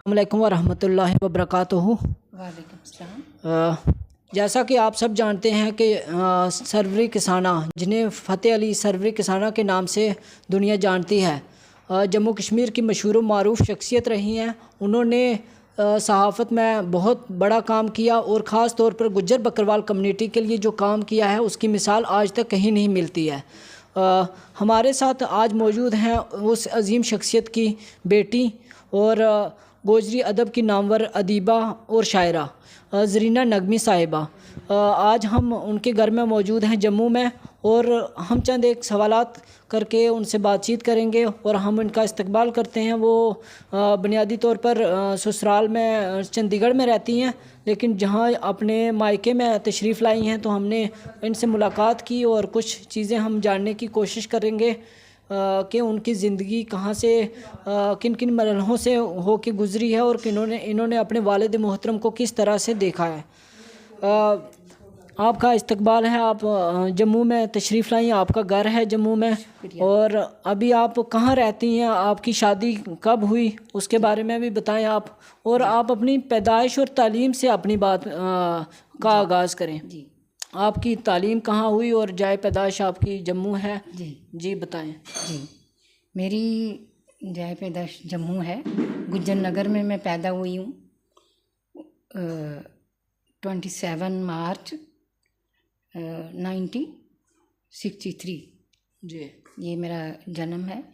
अस्सलामुअलैकुम वरहमतुल्लाहि वबरकातुहू। वालेकुम सलाम। जैसा कि आप सब जानते हैं कि सरवरी किसाना, जिन्हें फ़तेह अली सरवरी किसाना के नाम से दुनिया जानती है, जम्मू कश्मीर की मशहूर व मारूफ शख्सियत रही हैं। उन्होंने सहाफ़त में बहुत बड़ा काम किया और ख़ास तौर पर गुज्जर बकरवाल कम्युनिटी के लिए जो काम किया है उसकी मिसाल आज तक कहीं नहीं मिलती है। हमारे साथ आज मौजूद हैं उस अजीम शख्सियत की बेटी और गोजरी अदब की नामवर अदीबा और शायरा ज़रीना नगमी साहिबा। आज हम उनके घर में मौजूद हैं जम्मू में, और हम चंद एक सवालात करके उनसे बातचीत करेंगे और हम उनका इस्तकबाल करते हैं। वो बुनियादी तौर पर ससुराल में चंडीगढ़ में रहती हैं, लेकिन जहाँ अपने मायके में तशरीफ़ लाई हैं तो हमने इनसे मुलाकात की और कुछ चीज़ें हम जानने की कोशिश करेंगे कि उनकी ज़िंदगी कहाँ से किन किन मरहलों से हो के गुज़री है और इन्होंने अपने वालिद मोहतरम को किस तरह से देखा है। आपका इस्तकबाल है, आप जम्मू में तशरीफ़ लाई, आपका घर है जम्मू में, और अभी आप कहाँ रहती हैं, आपकी शादी कब हुई उसके बारे में भी बताएं आप, और आप अपनी पैदाइश और तालीम से अपनी बात का आगाज़ करें। जी आपकी तालीम कहाँ हुई और जाए पैदाइश आपकी जम्मू है? जी बताएं। जी मेरी जाए पैदाइश जम्मू है। गुज्जर नगर में मैं पैदा हुई हूँ। 27 मार्च 1963 जी ये मेरा जन्म है।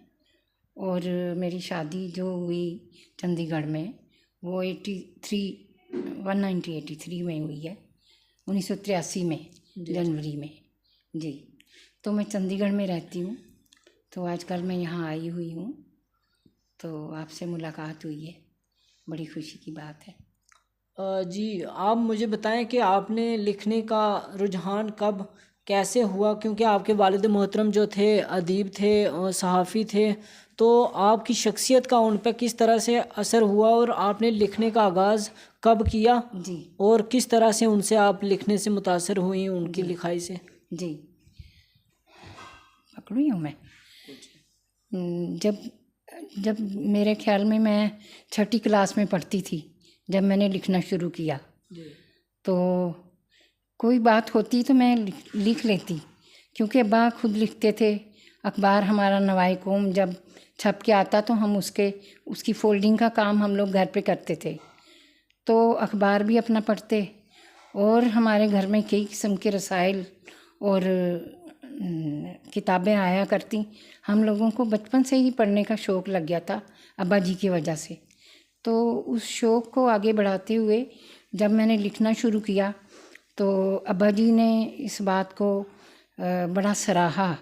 और मेरी शादी जो हुई चंडीगढ़ में वो 1983 में हुई है, 1983 में जनवरी में। जी, तो मैं चंडीगढ़ में रहती हूँ, तो आजकल मैं यहाँ आई हुई हूँ, तो आपसे मुलाकात हुई है, बड़ी खुशी की बात है। जी, आप मुझे बताएं कि आपने लिखने का रुझान कब कैसे हुआ, क्योंकि आपके वालिद मोहतरम जो थे अदीब थे और सहाफ़ी थे, तो आपकी शख्सियत का उन पर किस तरह से असर हुआ और आपने लिखने का आगाज़ कब किया जी, और किस तरह से उनसे आप लिखने से मुतासर हुई उनकी लिखाई से? जी पकड़ी हूँ मैं। जब जब मेरे ख्याल में मैं 6ठी क्लास में पढ़ती थी जब मैंने लिखना शुरू किया, तो कोई बात होती तो मैं लिख लेती, क्योंकि अब्बा खुद लिखते थे। अखबार हमारा नवाए कौम जब छप के आता तो हम उसकी फोल्डिंग का काम हम लोग घर पे करते थे, तो अखबार भी अपना पढ़ते, और हमारे घर में कई किस्म के रसाइल और किताबें आया करती। हम लोगों को बचपन से ही पढ़ने का शौक़ लग गया था अब्बा जी की वजह से। तो उस शौक़ को आगे बढ़ाते हुए जब मैंने लिखना शुरू किया तो अब्बा जी ने इस बात को बड़ा सराहा,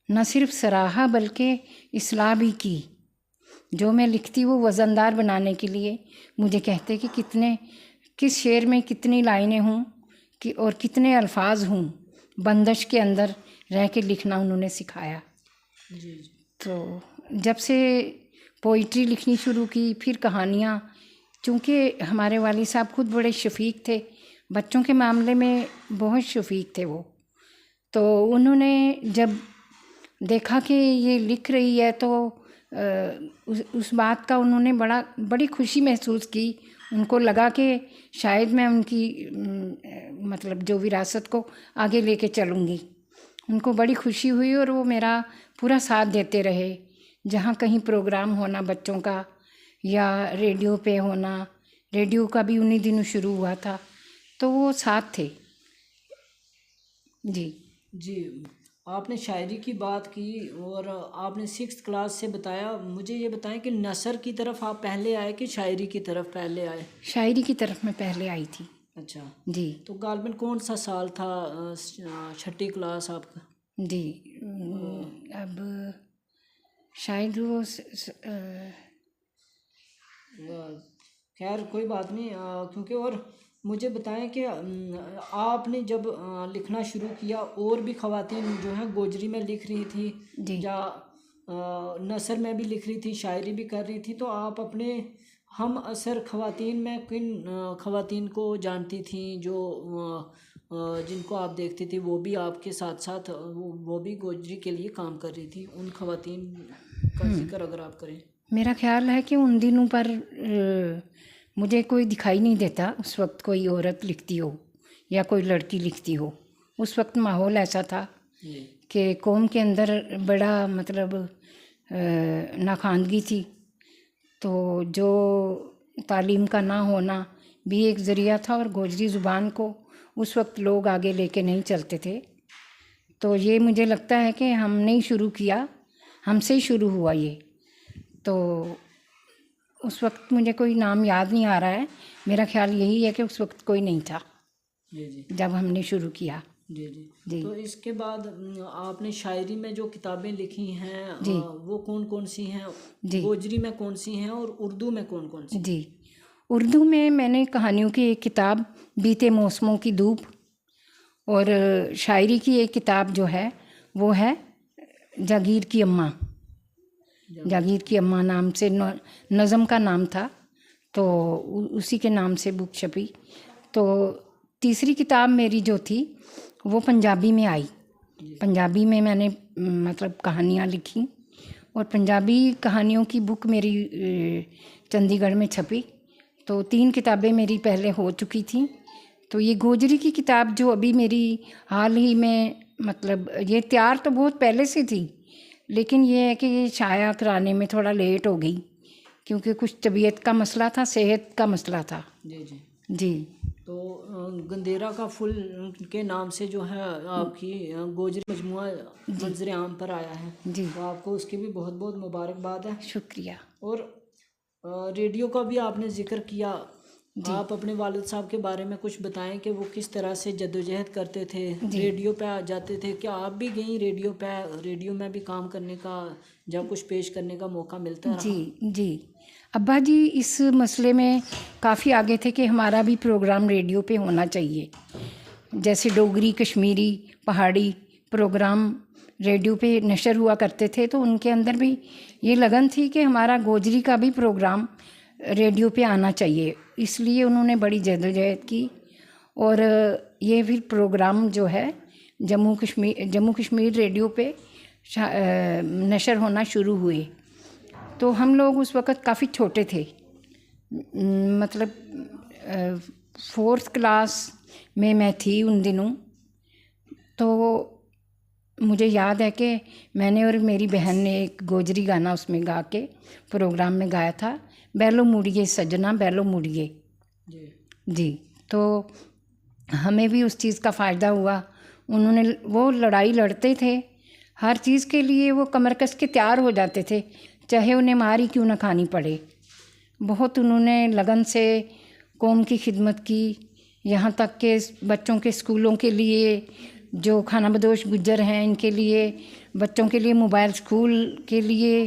न सिर्फ सराहा बल्कि इस्लाह भी की। जो मैं लिखती वो वज़नदार बनाने के लिए मुझे कहते कि किस शेर में कितनी लाइनें हों कि और कितने अल्फाज हों, बंदिश के अंदर रह के लिखना उन्होंने सिखाया। जी। तो जब से पोइट्री लिखनी शुरू की, फिर कहानियाँ, चूँकि हमारे वालिद साहब खुद बड़े शफ़ीक थे, बच्चों के मामले में बहुत शफ़ीक थे वो, तो उन्होंने जब देखा कि ये लिख रही है तो उस बात का उन्होंने बड़ी खुशी महसूस की। उनको लगा कि शायद मैं उनकी मतलब जो विरासत को आगे लेके चलूँगी। उनको बड़ी खुशी हुई और वो मेरा पूरा साथ देते रहे। जहाँ कहीं प्रोग्राम होना बच्चों का या रेडियो पे होना, रेडियो का भी उन्हीं दिनों शुरू हुआ था, तो वो साथ थे। जी, आपने शायरी की बात की और आपने 6th क्लास से बताया। मुझे ये बताएं कि नसर की तरफ आप पहले आए कि शायरी की तरफ पहले आए? शायरी की तरफ मैं पहले आई थी। अच्छा जी, तो गालबन कौन सा साल था 6ठी क्लास आपका? जी अब शायद वो खैर कोई बात नहीं, क्योंकि और मुझे बताएं कि आपने जब लिखना शुरू किया और भी ख़वातीन जो हैं गोजरी में लिख रही थी या नसर में भी लिख रही थी, शायरी भी कर रही थी, तो आप अपने हम असर ख़वातीन में किन ख़वातीन को जानती थी जो जिनको आप देखती थी वो भी आपके साथ साथ वो भी गोजरी के लिए काम कर रही थी? उन ख़वातीन का जिक्र अगर आप करें। मेरा ख्याल है कि उन दिनों पर मुझे कोई दिखाई नहीं देता उस वक्त कोई औरत लिखती हो या कोई लड़की लिखती हो। उस वक्त माहौल ऐसा था कि कौम के अंदर बड़ा मतलब नाखानगी थी, तो जो तालीम का ना होना भी एक ज़रिया था, और गोजरी ज़ुबान को उस वक्त लोग आगे लेके नहीं चलते थे। तो ये मुझे लगता है कि हमने ही शुरू किया, हमसे ही शुरू हुआ ये। तो उस वक्त मुझे कोई नाम याद नहीं आ रहा है, मेरा ख्याल यही है कि उस वक्त कोई नहीं था जी जब हमने शुरू किया। जी जी जी। तो इसके बाद आपने शायरी में जो किताबें लिखी हैं जी। वो कौन कौन सी हैं? जी। गोजरी में कौन सी हैं और उर्दू में कौन कौन सी? जी, उर्दू में मैंने कहानियों की एक किताब बीते मौसमों की धूप, और शायरी की एक किताब जो है वो है जागीर की अम्मा। जागीर की अम्मा नाम से नज़म का नाम था, तो उसी के नाम से बुक छपी। तो तीसरी किताब मेरी जो थी वो पंजाबी में आई। पंजाबी में मैंने मतलब कहानियाँ लिखी, और पंजाबी कहानियों की बुक मेरी चंडीगढ़ में छपी। तो 3 किताबें मेरी पहले हो चुकी थी। तो ये गोजरी की किताब जो अभी मेरी हाल ही में, मतलब ये तैयार तो बहुत पहले से थी, लेकिन ये है कि ये शाया कराने में थोड़ा लेट हो गई, क्योंकि कुछ तबीयत का मसला था, सेहत का मसला था। जी जी जी। तो गंदेरा का फुल के नाम से जो है आपकी गोजरी मजमुआ मंजर आम पर आया है। जी। तो आपको उसकी भी बहुत बहुत मुबारकबाद है। शुक्रिया। और रेडियो का भी आपने जिक्र किया। आप अपने वालिद साहब के बारे में कुछ बताएं कि वो किस तरह से जद्दोजहद करते थे, रेडियो पे आ जाते थे। क्या आप भी गई रेडियो पे, रेडियो में भी काम करने का, जब कुछ पेश करने का मौका मिलता रहा? जी जी, अब्बा जी इस मसले में काफ़ी आगे थे कि हमारा भी प्रोग्राम रेडियो पे होना चाहिए। जैसे डोगरी, कश्मीरी, पहाड़ी प्रोग्राम रेडियो पे नशर हुआ करते थे, तो उनके अंदर भी ये लगन थी कि हमारा गोजरी का भी प्रोग्राम रेडियो पे आना चाहिए। इसलिए उन्होंने बड़ी जद्दोजहद की, और ये फिर प्रोग्राम जो है जम्मू कश्मीर रेडियो पे नशर होना शुरू हुए। तो हम लोग उस वक़्त काफ़ी छोटे थे, मतलब 4th क्लास में मैं थी उन दिनों। तो मुझे याद है कि मैंने और मेरी बहन ने एक गोजरी गाना उसमें गा के प्रोग्राम में गाया था, बैलो मुड़िए सजना बैलो मुड़िए। जी। तो हमें भी उस चीज़ का फ़ायदा हुआ। उन्होंने, वो लड़ाई लड़ते थे हर चीज़ के लिए, वो कमर कस के तैयार हो जाते थे, चाहे उन्हें मार ही क्यों ना खानी पड़े। बहुत उन्होंने लगन से कौम की खिदमत की, यहाँ तक के बच्चों के स्कूलों के लिए, जो खाना बदोश गुज्जर हैं इनके लिए, बच्चों के लिए मोबाइल स्कूल के लिए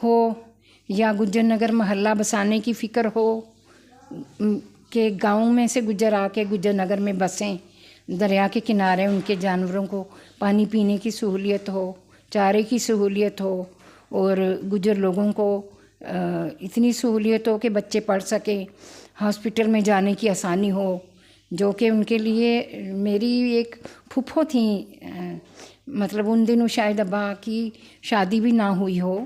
हो, या गुज्जर नगर महल्ला बसाने की फ़िक्र हो कि गाँव में से गुज्जर आके गुज्जर नगर में बसें, दरिया के किनारे उनके जानवरों को पानी पीने की सहूलियत हो, चारे की सहूलियत हो, और गुज्जर लोगों को इतनी सहूलियत हो कि बच्चे पढ़ सकें, हॉस्पिटल में जाने की आसानी हो, जो कि उनके लिए। मेरी एक फूफो थी, मतलब उन दिनों शायद अब्बा की शादी भी ना हुई हो,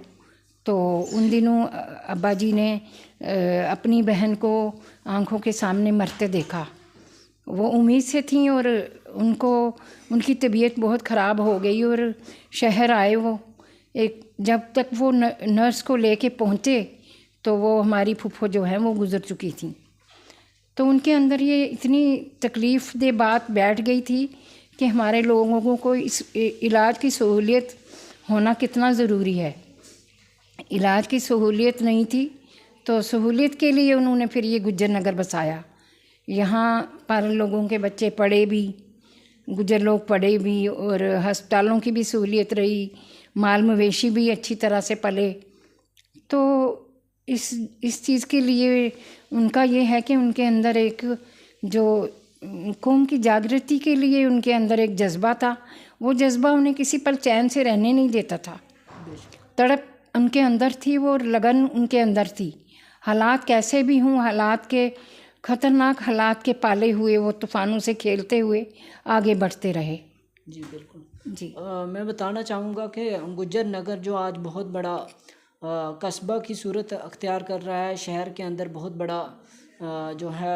तो उन दिनों अब्बा जी ने अपनी बहन को आंखों के सामने मरते देखा। वो उम्मीद से थी, और उनको, उनकी तबीयत बहुत ख़राब हो गई, और शहर आए वो। एक जब तक वो नर्स को लेके पहुँचे तो वो हमारी फूफो जो है वो गुज़र चुकी थी। तो उनके अंदर ये इतनी तकलीफ़ दे बात बैठ गई थी कि हमारे लोगों को इस इलाज की सहूलियत होना कितना ज़रूरी है। इलाज की सहूलियत नहीं थी, तो सहूलियत के लिए उन्होंने फिर ये गुज्जर नगर बसाया। यहाँ पर लोगों के बच्चे पढ़े भी, गुज्जर लोग पढ़े भी, और हस्पतालों की भी सहूलियत रही, माल मवेशी भी अच्छी तरह से पले। तो इस चीज़ के लिए उनका ये है कि उनके अंदर एक जो कौम की जागृति के लिए उनके अंदर एक जज्बा था, वो जज्बा उन्हें किसी पल चैन से रहने नहीं देता था। तड़प उनके अंदर थी, वो लगन उनके अंदर थी। हालात कैसे भी हों, हालात के ख़तरनाक हालात के पाले हुए वो तूफ़ानों से खेलते हुए आगे बढ़ते रहे। जी बिल्कुल। जी। मैं बताना चाहूँगा कि गुज्जर नगर जो आज बहुत बड़ा कस्बा की सूरत अख्तियार कर रहा है। शहर के अंदर बहुत बड़ा जो है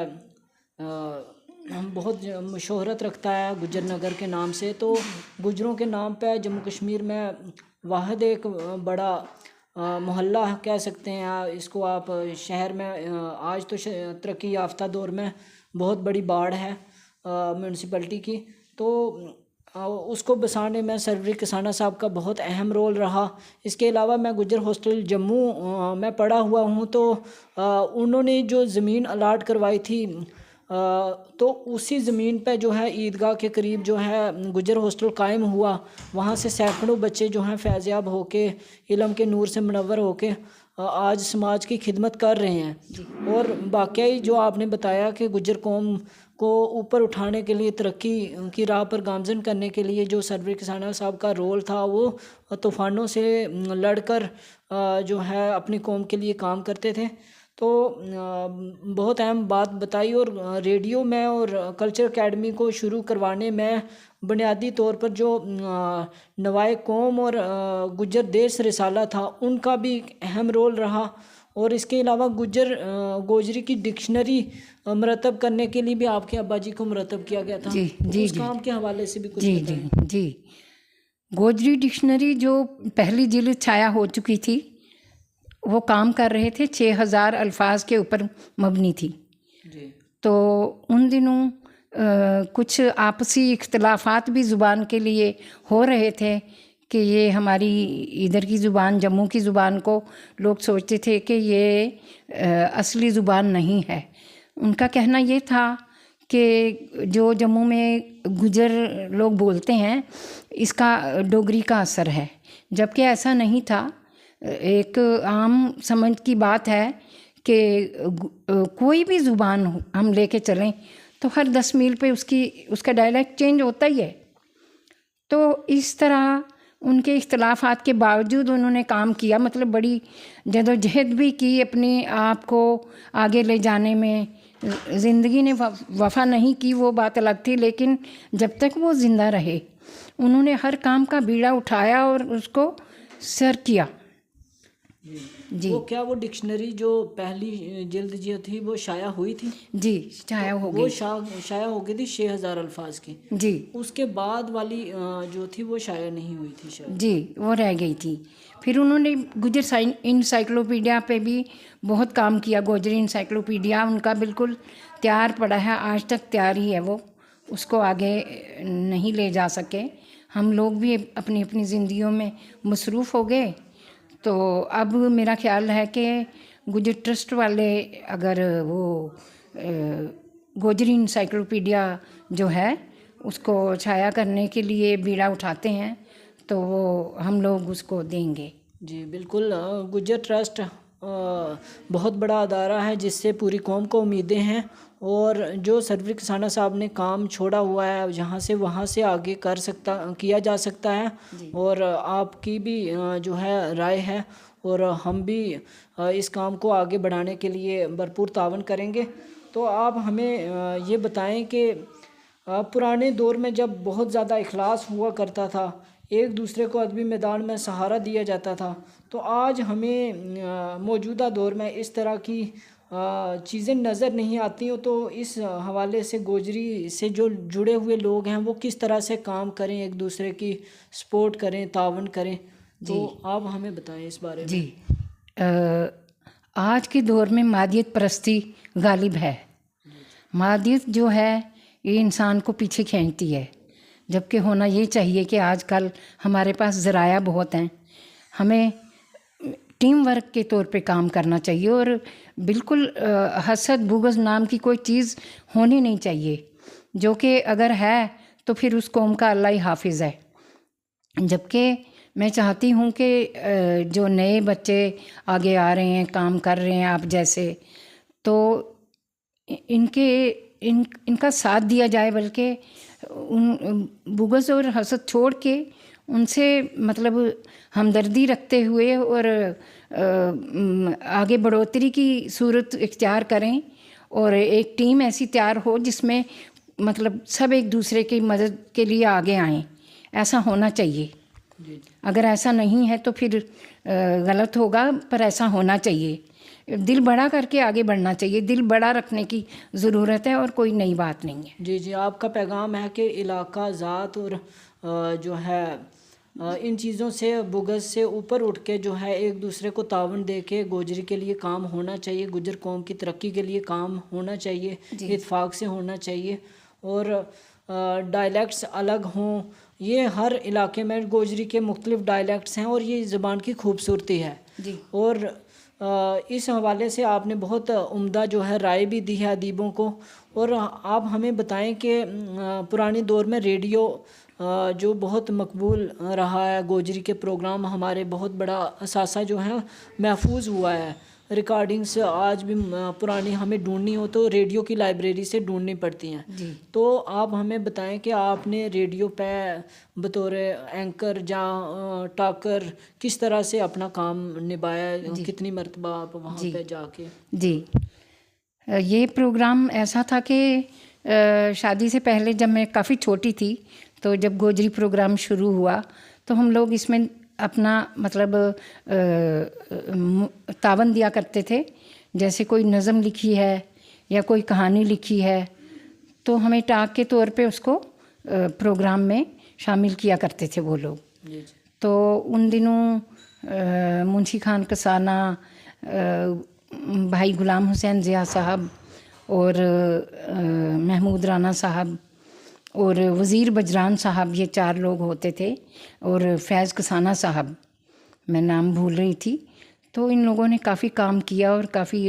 बहुत शोहरत रखता है गुज्जर नगर के नाम से। तो गुज्जरों के नाम पे जम्मू कश्मीर में वाहिद एक बड़ा मोहल्ला कह सकते हैं इसको आप, शहर में आज तो तरक्की याफ्ता दौर में बहुत बड़ी बाढ़ है म्यूनसिपलिटी की, तो उसको बसाने में सरवरी किसाना साहब का बहुत अहम रोल रहा। इसके अलावा मैं गुज्जर हॉस्टल जम्मू में पढ़ा हुआ हूँ, तो उन्होंने जो ज़मीन अलाट करवाई थी तो उसी ज़मीन पे जो है ईदगाह के करीब जो है गुज्जर हॉस्टल कायम हुआ। वहाँ से सैकड़ों बच्चे जो हैं फैज़याब होके, इल्म के नूर से मुनव्वर होके आज समाज की खिदमत कर रहे हैं। और वाकई जो आपने बताया कि गुज्जर कौम को ऊपर उठाने के लिए, तरक्की की राह पर गामज़न करने के लिए जो सरवरी किसाना साहब का रोल था, वो तूफ़ानों से लड़कर जो है अपनी कौम के लिए काम करते थे। तो बहुत अहम बात बताई। और रेडियो में और कल्चर एकेडमी को शुरू करवाने में बुनियादी तौर पर जो नवाए कौम और गुज्जर देश रिसाला था, उनका भी अहम रोल रहा। और इसके अलावा गोजरी की डिक्शनरी मरतब करने के लिए भी आपके अब्बा जी को मरतब किया गया था। जी जी उस जी काम के हवाले से भी कुछ जी बताएं। जी जी गोजरी डिक्शनरी जो पहली जिल्द छाया हो चुकी थी, वो काम कर रहे थे, 6000 अल्फाज के ऊपर मबनी थी। जी तो उन दिनों कुछ आपसी इख्तलाफात भी ज़ुबान के लिए हो रहे थे कि ये हमारी इधर की ज़ुबान, जम्मू की ज़ुबान को लोग सोचते थे कि ये असली ज़ुबान नहीं है। उनका कहना ये था कि जो जम्मू में गुजर लोग बोलते हैं, इसका डोगरी का असर है, जबकि ऐसा नहीं था। एक आम समझ की बात है कि कोई भी ज़ुबान हम लेके चलें तो हर 10 मील पे उसका डायलेक्ट चेंज होता ही है। तो इस तरह उनके इख्तलाफात के बावजूद उन्होंने काम किया, मतलब बड़ी जदोजहद भी की अपने आप को आगे ले जाने में। ज़िंदगी ने वफ़ा नहीं की, वो बात अलग थी, लेकिन जब तक वो ज़िंदा रहे उन्होंने हर काम का बीड़ा उठाया और उसको सर किया। जी वो क्या वो डिक्शनरी जो पहली जिल्द जो थी वो शाया हुई थी? जी शाया हो वो गई। शाया हो गई थी 6000 अल्फाज की। जी उसके बाद वाली जो थी वो शाया नहीं हुई थी शायद। जी वो रह गई थी। फिर उन्होंने गुजर इंसाइक्लोपीडिया पे भी बहुत काम किया। गोजरी इंसाइक्लोपीडिया उनका बिल्कुल तैयार पड़ा है, आज तक तैयार ही है, वो उसको आगे नहीं ले जा सके। हम लोग भी अपनी अपनी ज़िंदगियों में मसरूफ़ हो गए। तो अब मेरा ख्याल है कि गुजर ट्रस्ट वाले अगर वो गोजरी इंसाइक्लोपीडिया जो है उसको छाया करने के लिए बीड़ा उठाते हैं तो वो हम लोग उसको देंगे। जी बिल्कुल। गुज्जर ट्रस्ट बहुत बड़ा अदारा है जिससे पूरी कौम को उम्मीदें हैं। और जो सरवरी किसाना साहब ने काम छोड़ा हुआ है जहाँ से वहाँ से आगे किया जा सकता है। और आपकी भी जो है राय है, और हम भी इस काम को आगे बढ़ाने के लिए भरपूर तावन करेंगे। तो आप हमें ये बताएं कि पुराने दौर में जब बहुत ज़्यादा इखलास हुआ करता था, एक दूसरे को अदबी मैदान में सहारा दिया जाता था, तो आज हमें मौजूदा दौर में इस तरह की चीज़ें नज़र नहीं आती हो। तो इस हवाले से गोजरी से जो जुड़े हुए लोग हैं वो किस तरह से काम करें, एक दूसरे की सपोर्ट करें, तावन करें, तो आप हमें बताएं इस बारे में। जी आज के दौर में मादियत परस्ती गालिब है। मादियत जो है ये इंसान को पीछे खींचती है, जबकि होना ये चाहिए कि आजकल हमारे पास ज़राया बहुत हैं। हमें टीम वर्क के तौर पे काम करना चाहिए और बिल्कुल हसद बुग़्ज़ नाम की कोई चीज़ होनी नहीं चाहिए, जो कि अगर है तो फिर उस कौम का अल्लाह ही हाफिज़ है। जबकि मैं चाहती हूँ कि जो नए बच्चे आगे आ रहे हैं, काम कर रहे हैं आप जैसे, तो इनका साथ दिया जाए, बल्कि उन बुग़्ज़ और हसद छोड़ के उनसे मतलब हमदर्दी रखते हुए और आगे बढ़ोतरी की सूरत इख्तियार करें और एक टीम ऐसी तैयार हो जिसमें मतलब सब एक दूसरे की मदद के लिए आगे आएं। ऐसा होना चाहिए। जी अगर ऐसा नहीं है तो फिर गलत होगा, पर ऐसा होना चाहिए। दिल बड़ा करके आगे बढ़ना चाहिए, दिल बड़ा रखने की ज़रूरत है और कोई नई बात नहीं है। जी। जी, आपका पैगाम है कि इलाका, ज़ात और जो है इन चीज़ों से, बुग़्ज़ से ऊपर उठ के जो है एक दूसरे को तावन दे के गोजरी के लिए काम होना चाहिए, गुजर कौम की तरक्की के लिए काम होना चाहिए, इत्फाक से होना चाहिए। और डायलेक्ट्स अलग हों, ये हर इलाके में गोजरी के मुख्तलिफ डायलेक्ट्स हैं और ये ज़बान की खूबसूरती है। जी। और इस हवाले से आपने बहुत उम्दा जो है राय भी दी है अदीबों को। और आप हमें बताएं कि पुराने दौर में रेडियो जो बहुत मकबूल रहा है, गोजरी के प्रोग्राम हमारे बहुत बड़ा असासा जो है महफूज हुआ है। रिकॉर्डिंग्स आज भी पुरानी हमें ढूंढनी हो तो रेडियो की लाइब्रेरी से ढूंढनी पड़ती हैं। जी। तो आप हमें बताएं कि आपने रेडियो पे बतौर एंकर या टॉकर किस तरह से अपना काम निभाया, कितनी मरतबा आप वहाँ पे जाके? जी, ये प्रोग्राम ऐसा था कि शादी से पहले जब मैं काफ़ी छोटी थी, तो जब गोजरी प्रोग्राम शुरू हुआ तो हम लोग इसमें अपना मतलब तावन दिया करते थे। जैसे कोई नज़म लिखी है या कोई कहानी लिखी है तो हमें टाक के तौर पे उसको प्रोग्राम में शामिल किया करते थे वो लोग। तो उन दिनों मुंशी खान कसाना, भाई गुलाम हुसैन ज़िया साहब और महमूद राना साहब और वज़ीर बजरान साहब, ये 4 लोग होते थे, और फैज़ कसाना साहब, मैं नाम भूल रही थी। तो इन लोगों ने काफ़ी काम किया और काफ़ी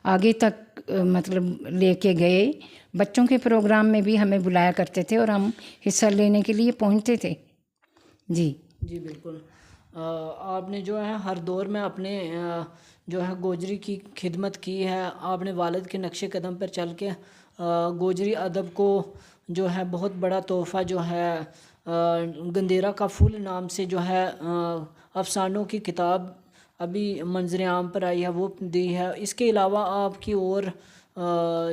आगे तक मतलब लेके गए। बच्चों के प्रोग्राम में भी हमें बुलाया करते थे और हम हिस्सा लेने के लिए पहुंचते थे। जी जी बिल्कुल। आपने जो है हर दौर में अपने जो है गोजरी की खिदमत की है। आपने वालिद के नक्शे कदम पर चल के गोजरी अदब को जो है बहुत बड़ा तोहफ़ा जो है गंदेरा का फूल नाम से जो है अफसानों की किताब अभी मंजर आम पर आई है वो दी है। इसके अलावा आपकी और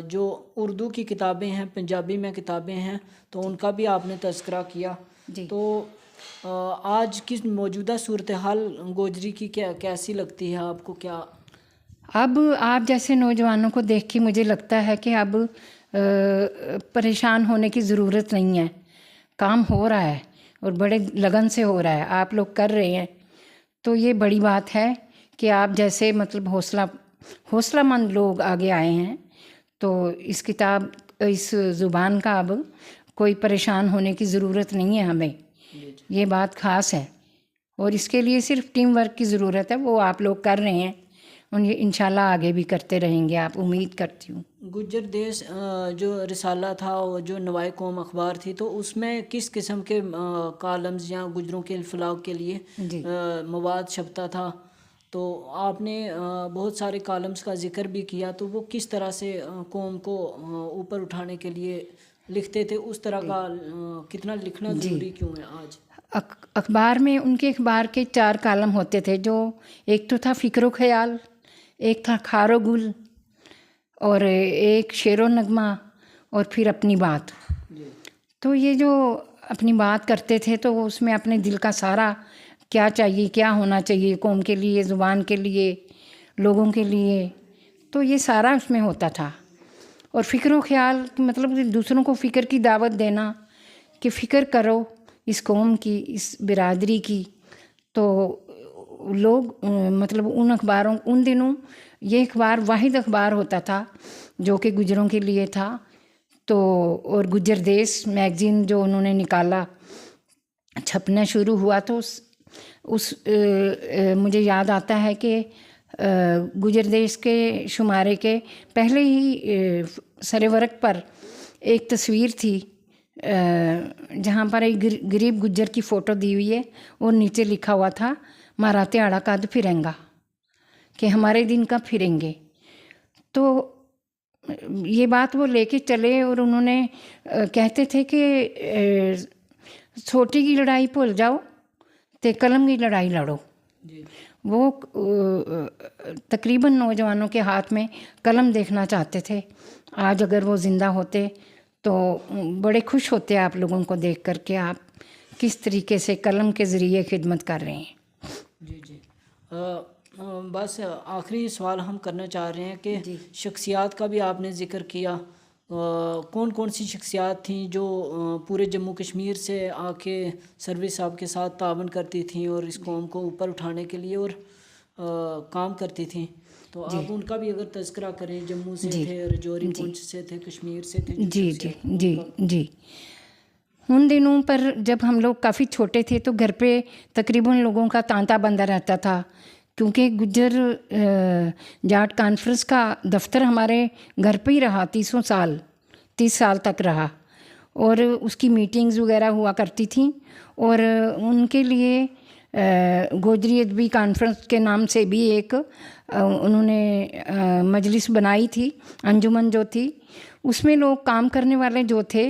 जो उर्दू की किताबें हैं, पंजाबी में किताबें हैं, तो उनका भी आपने तज़किरा किया। जी। तो आज की मौजूदा सूरत हाल गोजरी की कैसी लगती है आपको? क्या अब आप जैसे नौजवानों को देख के मुझे लगता है कि अब परेशान होने की ज़रूरत नहीं है। काम हो रहा है और बड़े लगन से हो रहा है, आप लोग कर रहे हैं, तो ये बड़ी बात है कि आप जैसे मतलब हौसलामंद लोग आगे आए हैं। तो इस ज़ुबान का अब कोई परेशान होने की ज़रूरत नहीं है हमें, ये बात ख़ास है। और इसके लिए सिर्फ टीम वर्क की ज़रूरत है, वो आप लोग कर रहे हैं और ये इंशाल्लाह आगे भी करते रहेंगे, आप उम्मीद करती हूँ। गुज्जर देश जो रिसाला था और जो नवाए कौम अखबार थी, तो उसमें किस किस्म के कॉलम्स या गुजरों के इन्फलाग के लिए मवाद छपता था? तो आपने बहुत सारे कॉलम्स का जिक्र भी किया, तो वो किस तरह से कौम को ऊपर उठाने के लिए लिखते थे? उस तरह का कितना लिखना ज़रूरी क्यों है आज? अखबार में उनके अखबार के 4 कॉलम होते थे, जो एक तो था फ़िक्र ख्याल, एक था खारो गुल, और एक शेरो नगमा, और फिर अपनी बात। तो ये जो अपनी बात करते थे तो उसमें अपने दिल का सारा क्या चाहिए, क्या होना चाहिए कौम के लिए, ज़ुबान के लिए, लोगों के लिए, तो ये सारा उसमें होता था। और फ़िक्र ख्याल मतलब दूसरों को फ़िक्र की दावत देना कि फ़िक्र करो इस कौम की, इस बिरादरी की। तो लोग मतलब उन अखबारों, उन दिनों ये अखबार वाहिद अखबार होता था जो कि गुजरों के लिए था। तो और गुजर देश मैगज़ीन जो उन्होंने निकाला, छपना शुरू हुआ, तो मुझे याद आता है कि गुजर देश के शुमारे के पहले ही सरेवरक पर एक तस्वीर थी जहाँ पर एक गरीब गुज्जर की फ़ोटो दी हुई है और नीचे लिखा हुआ था मारा त्याड़ा कद फिरेंगा, कि हमारे दिन कब फिरेंगे। तो ये बात वो लेके चले और उन्होंने कहते थे कि छोटी की लड़ाई भूल जाओ ते कलम की लड़ाई लड़ो। वो तकरीबन नौजवानों के हाथ में कलम देखना चाहते थे। आज अगर वो ज़िंदा होते तो बड़े खुश होते आप लोगों को देख कर के आप किस तरीके से कलम के ज़रिए खिदमत कर रहे हैं। जी जी। बस आखिरी सवाल हम करना चाह रहे हैं कि शख्सियात का भी आपने ज़िक्र किया, कौन कौन सी शख्सियात थीं जो पूरे जम्मू कश्मीर से आके सर्विस साहब के साथ तावन करती थीं और इस कौम को ऊपर उठाने के लिए और काम करती थीं, तो आप उनका भी अगर तज़किरा करें। जम्मू से थे, राजौरी पुंछ से थे, कश्मीर से थे। जी जी जी जी। उन दिनों पर जब हम लोग काफ़ी छोटे थे तो घर पे तकरीबन लोगों का तांता बंधा रहता था, क्योंकि गुज्जर जाट कॉन्फ्रेंस का दफ्तर हमारे घर पे ही रहा 30 साल तक रहा, और उसकी मीटिंग्स वगैरह हुआ करती थी। और उनके लिए गोजरी अदबी कॉन्फ्रेंस के नाम से भी एक उन्होंने मजलिस बनाई थी, अंजुमन जो थी, उसमें लोग काम करने वाले जो थे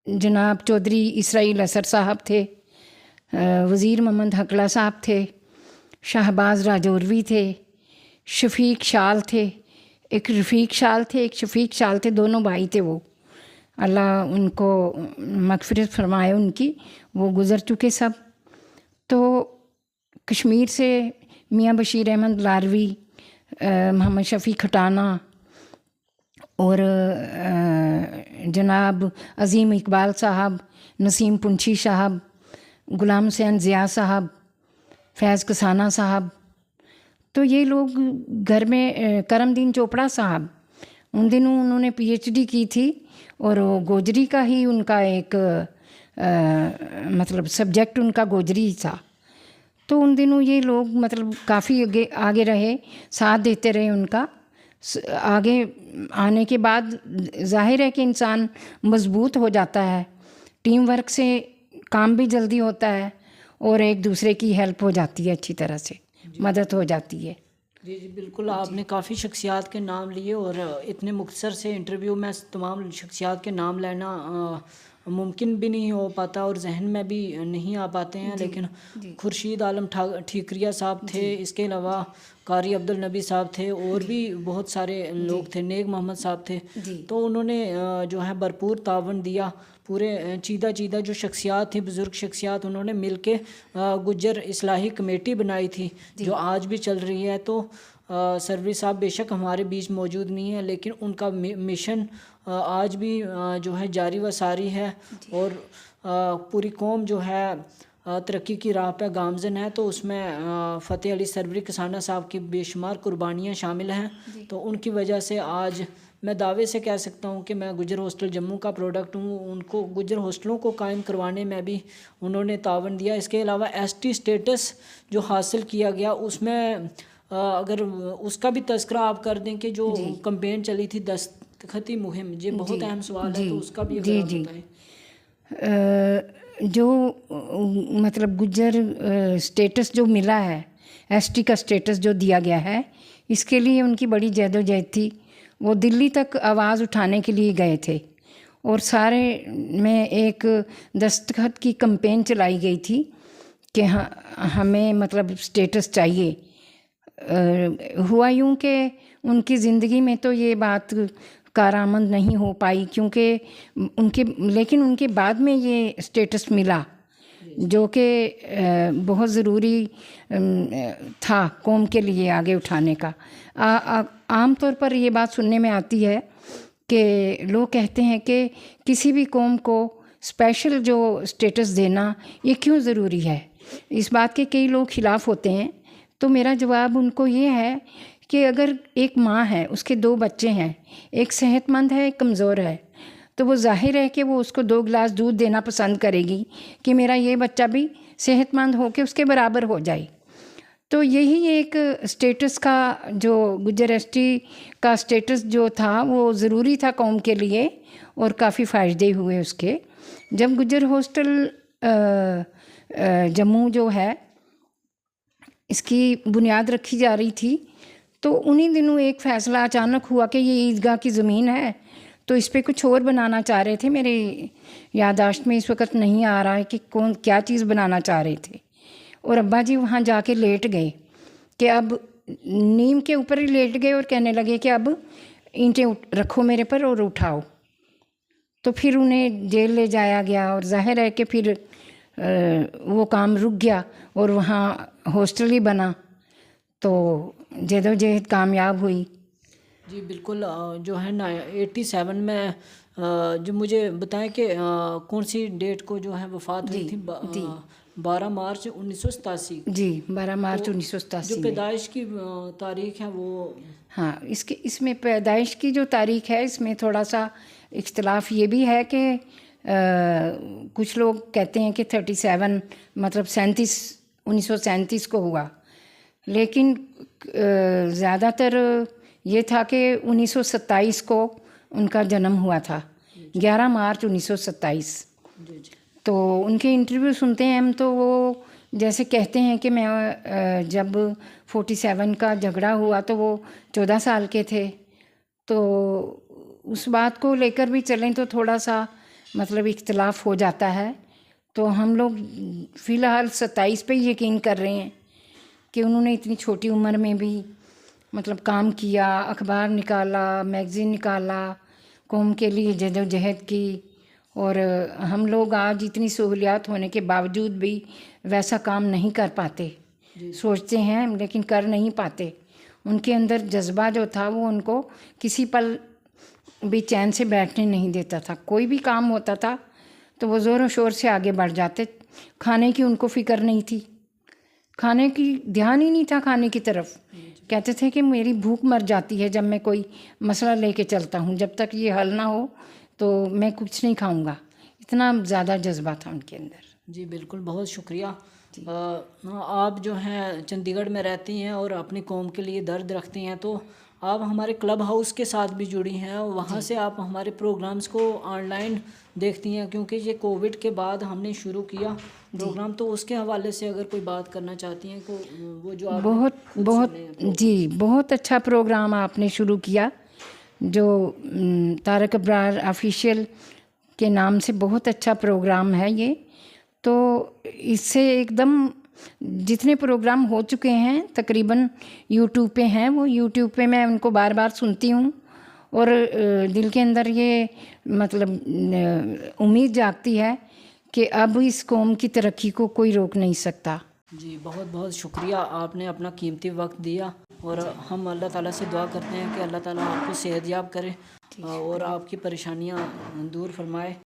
जनाब चौधरी इसराइल असर साहब थे, वज़ीर मोहम्मद हकला साहब थे, शाहबाज राजौरवी थे, शफ़ीक शाल थे, एक रफ़ीक शाल थे, एक शफ़ीक शाल थे, दोनों भाई थे वो, अल्लाह उनको मग़फ़िरत फरमाए उनकी, वो गुज़र चुके सब। तो कश्मीर से मियाँ बशीर अहमद लारवी, मोहम्मद शफ़ी खटाना और जनाब अज़ीम इकबाल साहब, नसीम पुंछी साहब, ग़ुलाम हुसैन ज़िया साहब, फैज़ कसाना साहब, तो ये लोग घर में करमदीन चोपड़ा साहब, उन दिनों उन्होंने पीएचडी की थी और वो गोजरी का ही उनका एक मतलब सब्जेक्ट उनका गोजरी ही था। तो उन दिनों ये लोग मतलब काफ़ी आगे रहे, साथ देते रहे उनका। आगे आने के बाद ज़ाहिर है कि इंसान मज़बूत हो जाता है, टीम वर्क से काम भी जल्दी होता है और एक दूसरे की हेल्प हो जाती है, अच्छी तरह से मदद हो जाती है। जी जी बिल्कुल, आपने काफ़ी शख्सियात के नाम लिए और इतने मुख्तसर से इंटरव्यू में तमाम शख्सियात के नाम लेना मुमकिन भी नहीं हो पाता और जहन में भी नहीं आ पाते हैं। लेकिन खुर्शीद आलम ठीकरिया साहब थे, इसके अलावा कारी अब्दुल नबी साहब थे, और भी बहुत सारे लोग थे, नेक मोहम्मद साहब थे। तो उन्होंने जो है भरपूर तावन दिया। पूरे चीदा जो शख्सियात थी, बुज़ुर्ग शख्सियात, उन्होंने मिल के गुज्जर इस्लाही कमेटी बनाई थी जो आज भी चल रही है। तो सरवरी साहब बेशक हमारे बीच मौजूद नहीं है, लेकिन उनका मिशन आज भी जो है जारी व सारी है और पूरी कौम जो है तरक्की की राह पे गामज़न है। तो उसमें फ़तेह अली सरवरी कसाना साहब की बेशुमार कुर्बानियाँ शामिल हैं। तो उनकी वजह से आज मैं दावे से कह सकता हूँ कि मैं गुज्जर हॉस्टल जम्मू का प्रोडक्ट हूँ। उनको गुज्जर हॉस्टलों को कायम करवाने में भी उन्होंने तावन दिया। इसके अलावा एसटी स्टेटस जो हासिल किया गया, उसमें अगर उसका भी तज़किरा आप कर दें कि जो कैंपेन चली थी दस्तखती मुहिम, ये बहुत अहम सवाल है, तो उसका भी अगर आप बताएं। जो मतलब गुज्जर स्टेटस जो मिला है, एसटी का स्टेटस जो दिया गया है, इसके लिए उनकी बड़ी जद्दोजहद थी। वो दिल्ली तक आवाज़ उठाने के लिए गए थे और सारे में एक दस्तखत की कैंपेन चलाई गई थी कि हमें मतलब स्टेटस चाहिए। हुआ यूँ कि उनकी ज़िंदगी में तो ये बात कारआमद नहीं हो पाई, क्योंकि लेकिन उनके बाद में ये स्टेटस मिला जो कि बहुत ज़रूरी था कौम के लिए आगे उठाने का। आम तौर पर ये बात सुनने में आती है कि लोग कहते हैं कि किसी भी कौम को स्पेशल जो स्टेटस देना ये क्यों ज़रूरी है। इस बात के कई लोग ख़िलाफ़ होते हैं। तो मेरा जवाब उनको ये है कि अगर एक माँ है, उसके 2 बच्चे हैं, एक सेहतमंद है, एक कमज़ोर है, तो वो ज़ाहिर है कि वो उसको 2 गिलास दूध देना पसंद करेगी कि मेरा ये बच्चा भी सेहतमंद हो के उसके बराबर हो जाए। तो यही एक स्टेटस का जो गुज्जर एसटी का स्टेटस जो था वो ज़रूरी था कौम के लिए और काफ़ी फ़ायदे हुए उसके। जब गुज्जर हॉस्टल जम्मू जो है इसकी बुनियाद रखी जा रही थी, तो उन्हीं दिनों एक फ़ैसला अचानक हुआ कि ये ईदगाह की ज़मीन है, तो इस पे कुछ और बनाना चाह रहे थे। मेरे याददाश्त में इस वक्त नहीं आ रहा है कि कौन क्या चीज़ बनाना चाह रहे थे। और अब्बा जी वहाँ जाके लेट गए कि अब नीम के ऊपर ही लेट गए और कहने लगे कि अब ईंटें रखो मेरे पर और उठाओ। तो फिर उन्हें जेल ले जाया गया और जाहिर है कि फिर वो काम रुक गया और वहाँ हॉस्टल ही बना, तो जद्दोजहद कामयाब हुई। जी बिल्कुल। जो है ना 87 में जो मुझे बताएं कि कौन सी डेट को जो है वफ़ात हुई जी, थी? जी। 12 मार्च 1987। जी 12 मार्च तो 1987 जो में। पैदाइश की तारीख है वो? हाँ, इसमें पैदाइश की जो तारीख है इसमें थोड़ा सा इख्तलाफ ये भी है कि कुछ लोग कहते हैं कि 37 मतलब 1937 को हुआ, लेकिन ज़्यादातर ये था कि 1927 को उनका जन्म हुआ था, 11 मार्च 1927। जी जी। तो उनके इंटरव्यू सुनते हैं हम तो वो जैसे कहते हैं कि मैं जब 47 का झगड़ा हुआ तो वो 14 साल के थे, तो उस बात को लेकर भी चलें तो थोड़ा सा मतलब इख्तलाफ हो जाता है। तो हम लोग फ़िलहाल 27 पे यकीन कर रहे हैं कि उन्होंने इतनी छोटी उम्र में भी मतलब काम किया, अखबार निकाला, मैगज़ीन निकाला, कौम के लिए जद्दोजहद की, और हम लोग आज इतनी सहूलियात होने के बावजूद भी वैसा काम नहीं कर पाते। सोचते हैं लेकिन कर नहीं पाते। उनके अंदर जज्बा जो था वो उनको किसी पल भी चैन से बैठने नहीं देता था। कोई भी काम होता था तो वो ज़ोरों शोर से आगे बढ़ जाते। खाने की उनको फ़िक्र नहीं थी, खाने की ध्यान ही नहीं था खाने की तरफ। कहते थे कि मेरी भूख मर जाती है जब मैं कोई मसला लेके चलता हूँ, जब तक ये हल ना हो तो मैं कुछ नहीं खाऊंगा। इतना ज़्यादा जज्बा था उनके अंदर। जी बिल्कुल, बहुत शुक्रिया। आप जो हैं चंडीगढ़ में रहती हैं और अपनी कौम के लिए दर्द रखती हैं, तो आप हमारे क्लब हाउस के साथ भी जुड़ी हैं और वहाँ से आप हमारे प्रोग्राम्स को ऑनलाइन देखती हैं, क्योंकि ये कोविड के बाद हमने शुरू किया प्रोग्राम। तो उसके हवाले से अगर कोई बात करना चाहती हैं तो वो जो आप बहुत बहुत अच्छा प्रोग्राम आपने शुरू किया, जो तारक अब्रार ऑफिशियल के नाम से बहुत अच्छा प्रोग्राम है ये। तो इससे एकदम जितने प्रोग्राम हो चुके हैं तकरीबन यूट्यूब पे हैं, वो यूट्यूब पे मैं उनको बार बार सुनती हूँ और दिल के अंदर ये मतलब उम्मीद जागती है कि अब इस कौम की तरक्की को कोई रोक नहीं सकता। जी बहुत बहुत शुक्रिया, आपने अपना कीमती वक्त दिया और हम अल्लाह ताला से दुआ करते हैं कि अल्लाह ताला आपको सेहतयाब करे और आपकी परेशानियां दूर फरमाए।